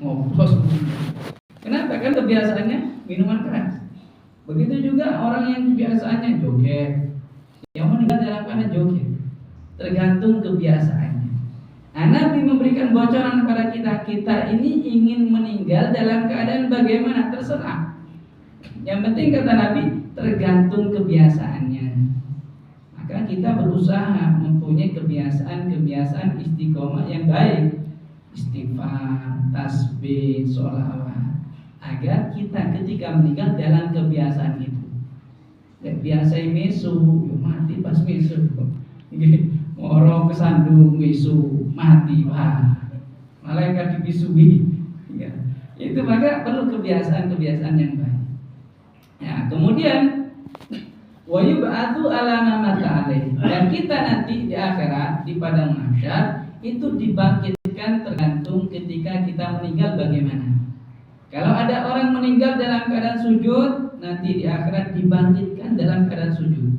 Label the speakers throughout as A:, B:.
A: ngoplos. Kenapa? Kan kebiasaannya minuman keras. Begitu juga orang yang kebiasaannya joget, yang meninggal dalam keadaan joget. Tergantung kebiasaannya. Nah, Nabi memberikan bocoran kepada kita ini ingin meninggal dalam keadaan bagaimana? Terserah. Yang penting kata Nabi, tergantung kebiasaannya. Maka kita berusaha mempunyai kebiasaan istiqomah yang baik, istighfar, tasbih, sholawat, agar kita ketika meninggal dalam kebiasaan itu. Biasa mesu, mati pas mesu. Orang kesandung mesu mati, wah, malaikat dibisui. Ya. Itu maka perlu kebiasaan yang baik. Ya, kemudian wa yub'atsu ala ma mata alaih. Dan kita nanti di akhirat di padang mahsyar itu dibangkitkan tergantung ketika kita meninggal bagaimana. Kalau ada orang meninggal dalam keadaan sujud, nanti di akhirat dibangkitkan dalam keadaan sujud.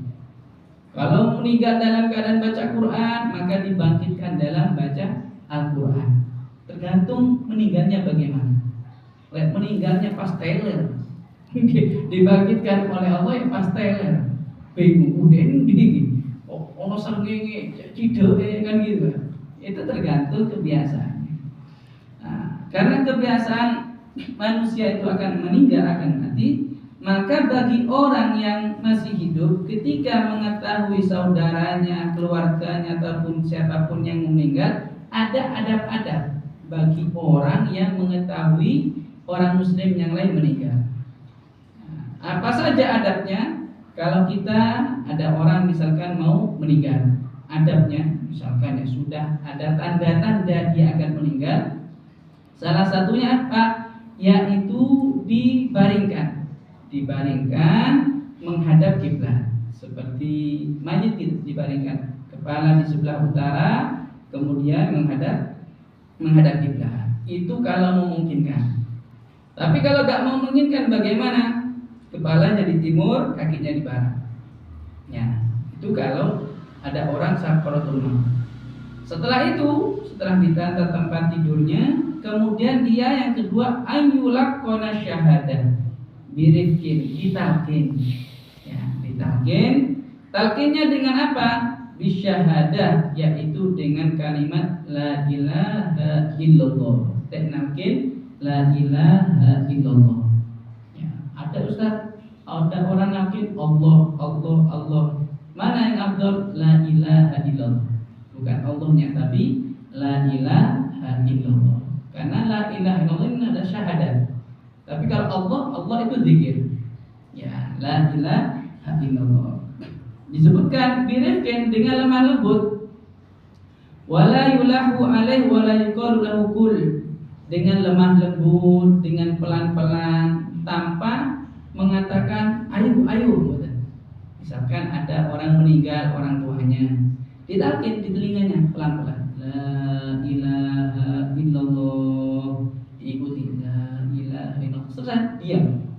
A: Kalau meninggal dalam keadaan baca Quran, maka dibangkitkan dalam baca Al-Quran. Tergantung meninggalnya bagaimana. Meninggalnya pas teler, dibangkitkan oleh Allah yang pas teler. Bingung uden di, ono srengenge cideke kan gitu. Itu tergantung kebiasaan. Nah, karena kebiasaan manusia itu akan meninggal, akan mati. Maka bagi orang yang masih hidup, ketika mengetahui saudaranya, keluarganya, ataupun siapapun yang meninggal, ada adab-adab bagi orang yang mengetahui orang muslim yang lain meninggal. Apa saja adabnya? Kalau kita ada orang misalkan mau meninggal, adabnya misalkan ya sudah ada tanda-tanda dia akan meninggal. Salah satunya apa? Yaitu dibaringkan menghadap kiblat, seperti mayit dibaringkan kepala di sebelah utara, kemudian menghadap kiblat. Itu kalau memungkinkan. Tapi kalau tidak memungkinkan bagaimana? Kepalanya di timur, kakinya di barat. Ya, itu kalau ada orang sakaratul maut. Setelah ditata tempat tidurnya, kemudian dia yang kedua ayyulaqqana syahadah. Birifkin, ditalkin. Ya, ditalkin. Talkinnya dengan apa? Bisyahadah, yaitu dengan kalimat la ilaha illallah. Talkin la ilaha illallah. Ya, ada ustaz, ada orang nalkin Allah. Mana yang afdal? La ilaha illallah. Bukan Allahnya, tapi la ilaha illallah. Karena la ilaha illallah ini ada syahadat. Tapi kalau Allah itu zikir. Ya, la ilaha illallah. Disebutkan birifkin dengan lemah lembut. Wala yulahu alaih wala yuqalu lahu kul. Dengan lemah lembut, dengan pelan-pelan, tanpa mengatakan ayo. Misalkan ada orang meninggal, orang tuanya, ditalkin di telinganya pelan-pelan. La ilaha illallah. Diikuti la ilaha illallah. Selesai, diam.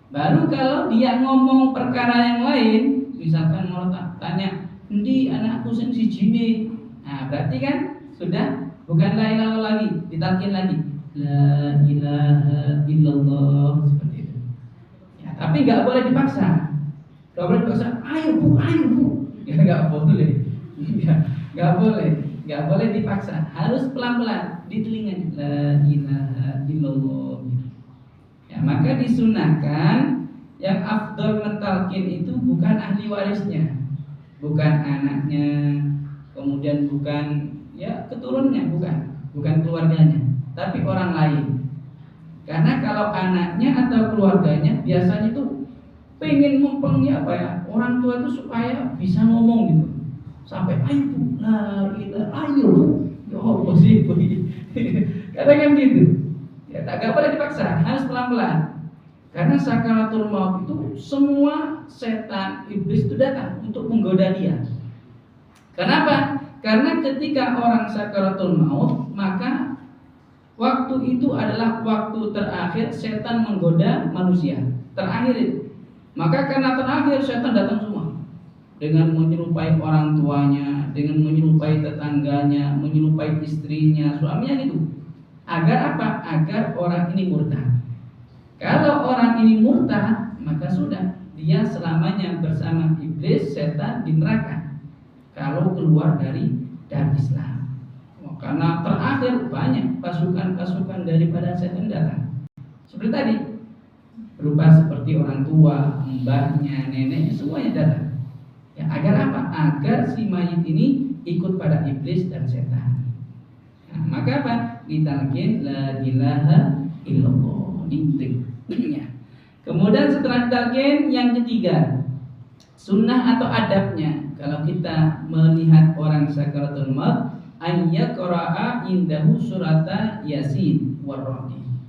A: Baru kalau dia ngomong perkara yang lain, misalkan mau tanya, "Endi anakku sing sijine?" Nah, berarti kan sudah bukan la ilaha lagi, ditalkin lagi. La ilaha illallah, seperti itu. Ya, tapi enggak boleh dipaksa. Enggak boleh dipaksa, ayo bu. Ya enggak boleh. Enggak boleh dipaksa. Harus pelan-pelan di telinganya. La ilaha illallah. Ya, maka disunahkan yang afdal mentalkin itu bukan ahli warisnya, bukan anaknya, kemudian bukan ya keturunannya, bukan keluarganya, tapi orang lain. Karena kalau anaknya atau keluarganya biasanya itu pengen mempengnya apa ya, orang tua itu supaya bisa ngomong gitu, sampai ayo la ilaha ayo ya Allah sih kadang kan gitu. Ya, tak boleh dipaksa, harus pelan-pelan. Karena sakaratul maut itu semua setan, iblis itu datang untuk menggoda dia. Kenapa? Karena ketika orang sakaratul maut, maka waktu itu adalah waktu terakhir setan menggoda manusia. Terakhir itu. Maka karena terakhir setan datang semua dengan menyerupai orang tuanya, dengan menyerupai tetangganya, menyerupai istrinya, suaminya gitu. Agar apa? agar orang ini murtad. Kalau orang ini murtad, maka sudah dia selamanya bersama iblis, setan di neraka. Kalau keluar dari Islam, karena terakhir banyak pasukan-pasukan daripada setan datang. Seperti tadi, berupa seperti orang tua, mbahnya, neneknya, semuanya datang. Ya, agar apa? Agar si mayit ini ikut pada iblis dan setan. Nah, maka apa? Ditalqin la ilaha illallah. Ya. Kemudian setelah ditalqin, yang ketiga, sunnah atau adabnya. Kalau kita melihat orang sakaratul maut, ayyaqra'a indahu surata Yasin warrahim.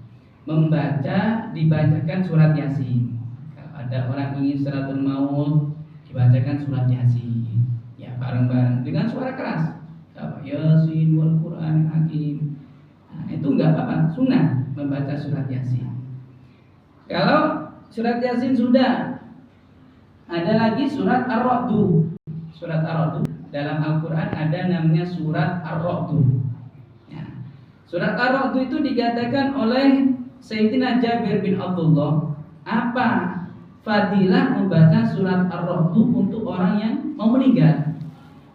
A: Dibacakan surat Yasin. Kalau ada orang ingin sakaratul maut, dibacakan surat Yasin. Ya, bareng-bareng dengan suara keras. Yasin wal Qur'an hakim. Nah, itu enggak apa-apa, sunnah membaca surat Yasin. Kalau surat Yasin sudah, ada lagi surat Ar-Ra'd. Surat Ar-Ra'd dalam Al-Qur'an ada namanya surat Ar-Ra'd. Ya. Surat Ar-Ra'd itu dikatakan oleh Sayyidina Jabir bin Abdullah, apa fadilah membaca surat Ar-Ra'd untuk orang yang mau meninggal?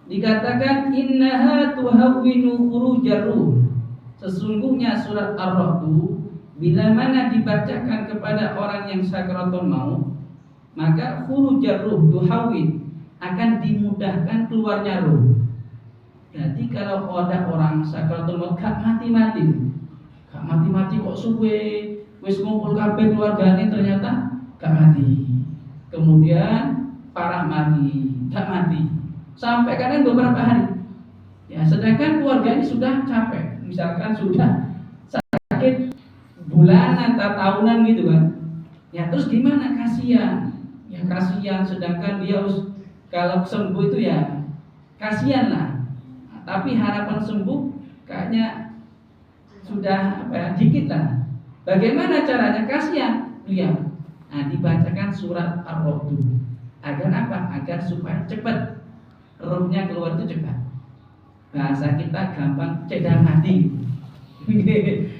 A: Dikatakan innaha tuhawwinu khurujar ruh. Sesungguhnya surat Ar-Ra'd bila mana dibacakan kepada orang yang sakaratul maut, maka khurujar ruh, tuhawwin, akan dimudahkan keluarnya ruh. Jadi kalau ada orang sakaratul maut gak mati-mati kok suwe wis ngumpul kabeh keluargane ternyata gak mati. Kemudian parah mati, gak mati. Sampai kadang beberapa hari. Ya, sedangkan keluarga ini sudah capek. Misalkan sudah sakit bulanan atau tahunan gitu kan. Ya, terus gimana? Kasihan. Ya, kasihan, sedangkan dia harus kalau sembuh itu ya kasihan lah. Nah, tapi harapan sembuh kayaknya sudah dikit lah. Bagaimana caranya? Kasihan beliau. Nah, dibacakan surat Ar-Ra'd. Agar apa? Agar supaya cepat rohnya keluar itu cepat. Bahasa kita gampang cek dan mati.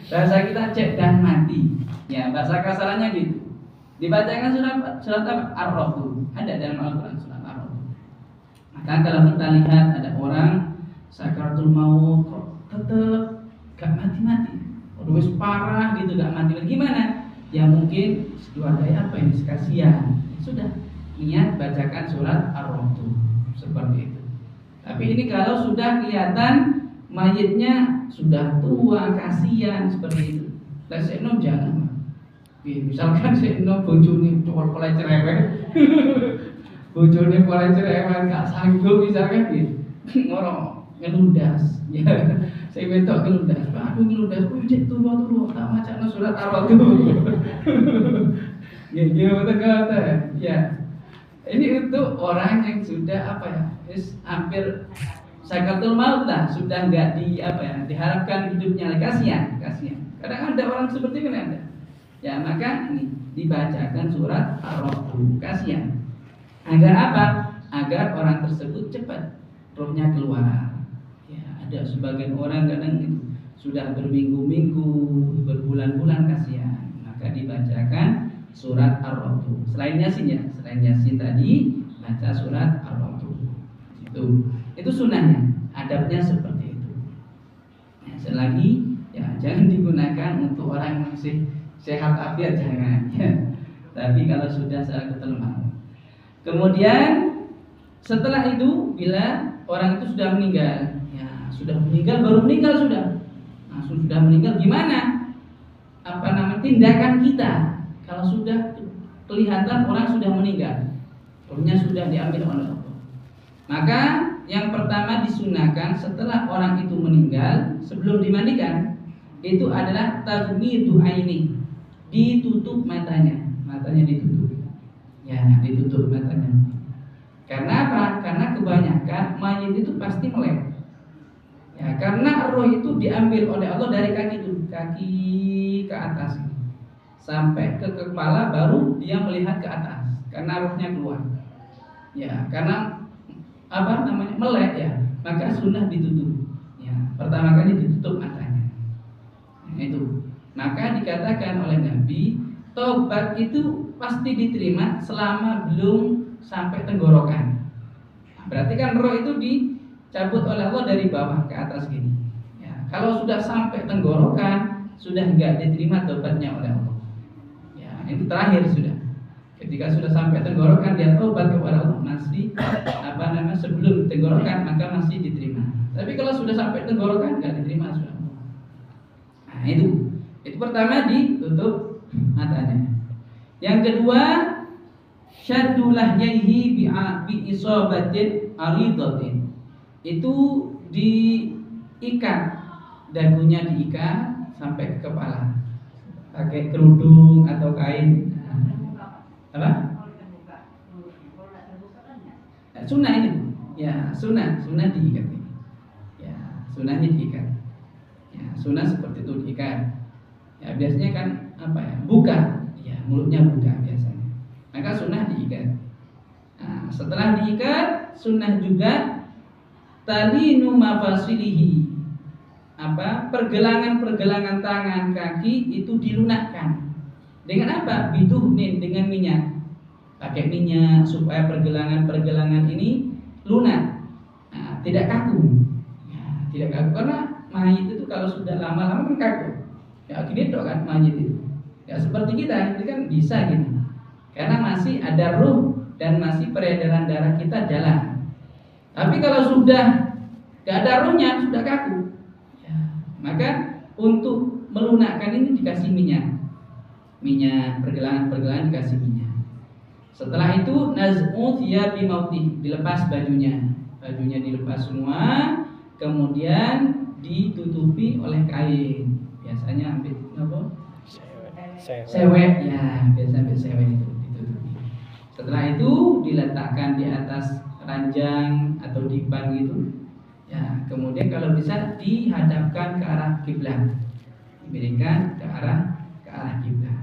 A: Bahasa kita cek dan mati. Ya, bahasa kasarannya gitu. Dibacakan surat apa? Ar-Ra'd. Ada dalam Al-Qur'an surat Ar-Ra'd. Maka kalau kita lihat ada orang sakaratul maut kok tetap gak mati-mati. Wis parah gitu gak mati-mati. Gimana? Ya mungkin keluarga apa ini kasihan. Sudah niat bacakan surat Ar-Ra'd. Seperti itu. Tapi ini kalau sudah kelihatan mayitnya sudah tua, kasihan seperti itu. Lah sekno jangan. Misalkan sekno bojone pola cerewet. Bojone pola cerewet gak sanggup misalkan gitu. Ngoro ngelundas. Ya, saya betok ngelundas. Aduh ngelundas, cek turu tak macana surat Ar-Ra'd. Ya, kata. Ya. Ini untuk orang yang sudah hampir sakaratul maut lah, sudah enggak diharapkan hidupnya lagi, kasihan. Kadang ada orang seperti ini ada. Ya, maka ini dibacakan surat Ar-Ra'd, kasihan. Agar apa? Agar orang tersebut cepat rohnya keluar. Ya, ada sebagian orang kadang itu sudah berminggu-minggu, berbulan-bulan kasihan. Maka dibacakan surat Ar-Ra'd. Selain Yasin tadi baca surat Ar-Ra'd. Itu sunnahnya, adabnya seperti itu. Nah, selagi ya jangan digunakan untuk orang yang masih sehat afiat, jangan. Ya. Tapi kalau sudah sakaratul maut. Kemudian setelah itu bila orang itu sudah meninggal, ya sudah meninggal baru meninggal sudah. Nah, sudah meninggal gimana? Tindakan kita kalau sudah kelihatan orang sudah meninggal, rohnya sudah diambil oleh Allah. Maka yang pertama disunahkan setelah orang itu meninggal, sebelum dimandikan, itu adalah taghmidu aini, ditutup matanya ditutup. Ya, ditutup matanya. Karena apa? Karena kebanyakan mayit itu pasti melek. Ya, karena roh itu diambil oleh Allah dari kaki ke atas sampai ke kepala, baru dia melihat ke atas karena rohnya keluar. Ya, karena melek ya, maka sunnah ditutup. Ya, pertama kali ditutup matanya. Nah, itu. Maka dikatakan oleh Nabi, tobat itu pasti diterima selama belum sampai tenggorokan. Berarti kan roh itu dicabut oleh Allah dari bawah ke atas gini. Ya, kalau sudah sampai tenggorokan, sudah enggak diterima tobatnya oleh Allah. Ya, itu terakhir sudah. Ketika sudah sampai tenggorokan dia tobat kepada Allah, masih sebelum tenggorokan maka masih diterima. Tapi kalau sudah sampai tenggorokan enggak diterima sudah. Nah, itu pertama ditutup matanya. Yang kedua, syaddulah yaihi bi isabatin aridatin. Itu diikat, dagunya diikat sampai ke kepala. Pakai kerudung atau kain. Apa? Sunnah ini. Ya, sunnah diikat. Ya, sunnahnya diikat. Ya, sunnah seperti itu diikat. Ya, biasanya kan buka. Ya, mulutnya buka biasanya. Maka sunnah diikat. Nah, setelah diikat, sunnah juga talinu mafasilihi. Pergelangan tangan, kaki itu dilunakkan. Dengan apa? Biduhnin, dengan minyak. Pakai minyak supaya pergelangan ini lunak. Nah, tidak kaku. Ya, tidak kaku karena mayit itu kalau sudah lama-lama kan kaku. Ya gini dok kan mayit itu. Ya seperti kita, itu kan bisa gini. Karena masih ada ruh dan masih peredaran darah kita jalan. Tapi kalau sudah gak ada ruhnya, sudah kaku. Ya, maka untuk melunakkan ini dikasih minyak, pergelangan dikasih minyak. Setelah itu naz'u thiyabi mauti, dilepas bajunya dilepas semua, kemudian ditutupi oleh kain. Biasanya ambil apa? Sewek ya, biasa ambil sewek itu ditutupi. Setelah itu diletakkan di atas ranjang atau dipan gitu. Ya, kemudian kalau bisa dihadapkan ke arah kiblat. Diberikan ke arah kiblat.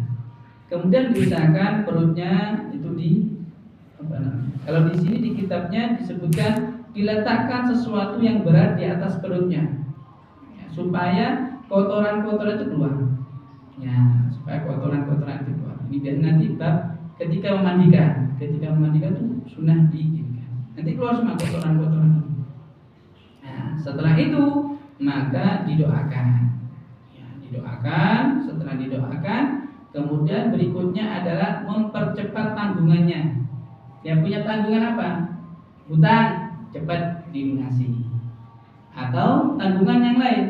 A: Kemudian diusahakan perutnya itu kalau di sini di kitabnya disebutkan diletakkan sesuatu yang berat di atas perutnya, ya, supaya kotoran-kotoran itu keluar. Ya, supaya kotoran-kotoran itu keluar. Ini biar nanti ketika memandikan itu sunnah diizinkan. Nanti keluar semua kotoran-kotoran. Nah, setelah itu maka didoakan. Ya, didoakan. Setelah didoakan, kemudian berikutnya adalah mempercepat tanggungannya. Yang punya tanggungan apa? Hutang, cepat dilunasi. Atau tanggungan yang lain.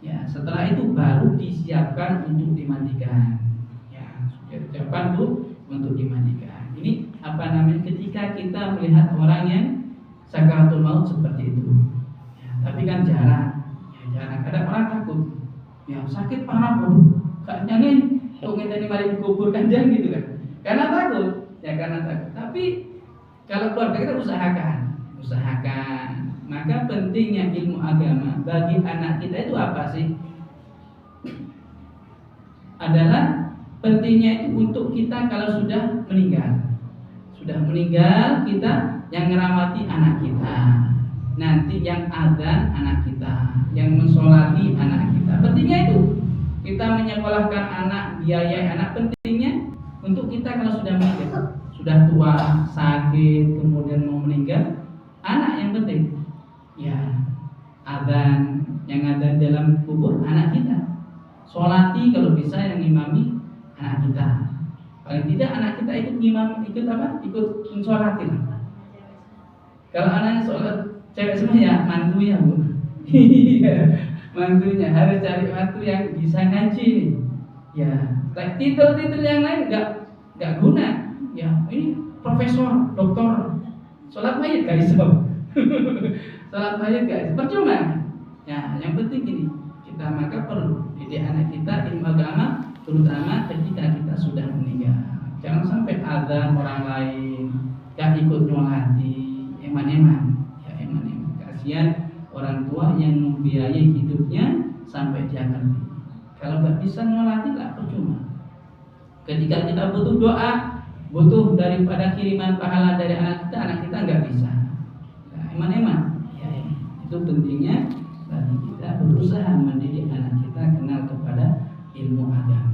A: Ya, setelah itu baru disiapkan untuk dimandikan. Ya, sudah disiapkan untuk dimandikan. Ini ketika kita melihat orang yang sakaratul maut seperti itu. Ya, tapi kan jarang. Ya, jarang. Kadang orang takut. Ya, sakit parah kayaknya nih pengen tadi mari dikuburkan jangan gitu kan. Karena takut. Tapi kalau keluarga kita usahakan. Maka pentingnya ilmu agama bagi anak kita itu apa sih? Adalah pentingnya itu untuk kita kalau sudah meninggal. Kita yang ngerawati anak kita. Nanti yang azan anak kita, yang mensolati anak kita. Pentingnya itu kita menyekolahkan anak, biaya anak, pentingnya untuk kita kalau sudah meninggal, sudah tua, sakit, kemudian mau meninggal, anak yang penting. Ya, azan, yang azan dalam kubur anak kita. Solati kalau bisa yang imami anak kita. Paling tidak anak kita ikut mensolatin. Kalau anaknya sholat cewek semua ya mantunya bu. Mantunya harus cari mantu yang bisa ngaji nih. Ya, titel yang lain nggak guna. Ya, ini profesor, doktor, sholat mayat guys, sholat mayat guys, percuma. Ya, yang penting ini kita maka perlu didik anak kita ilmu agama, terutama ketika kita sudah meninggal. Jangan sampai azan orang lain gak ikut nyolati, eman-eman. Kasihan orang tua yang membiayai hidupnya sampai dia ngerti. Kalau nggak bisa nyolati lah percuma. Ketika kita butuh doa, butuh daripada kiriman pahala dari anak kita nggak bisa. Nah, eman-eman. Ya, itu pentingnya bagi kita berusaha mendidik anak kita kenal kepada ilmu ada.